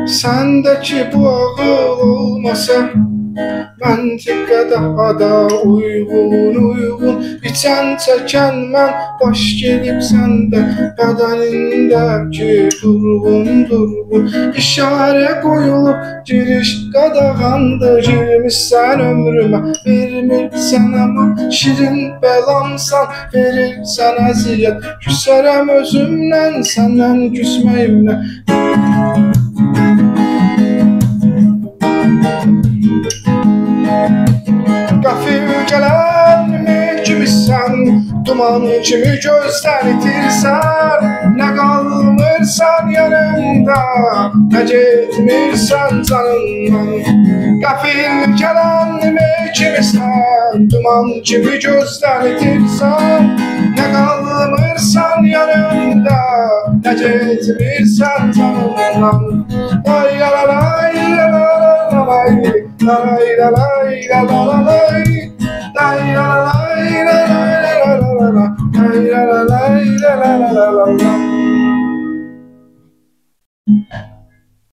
Sendeki bu ağıl olmasa məntiqə daha da uyğun İçən çəkən mən baş gelib səndə Bədənindəki durğun İşarə qoyulub giriş qadağandır Girmişsən ömrümə vermirsən amma Şirin bəlamsan verirsən əziyyət Küsərəm özümdən səndən küsməyimlə Qafil gələnmi kimisən Duman kimi gözdən itirsən Nə qalmırsan yanımda Nə getmirsən canımdan Qafil gələnmi kimisən Duman kimi gözdən itirsən Nə qalmırsan yanımda Nə getmirsən canımdan Lay la la lay la la la lay Lay la lay la la la lay Lay la la lay la la la la la la Lay la la lay la la la la la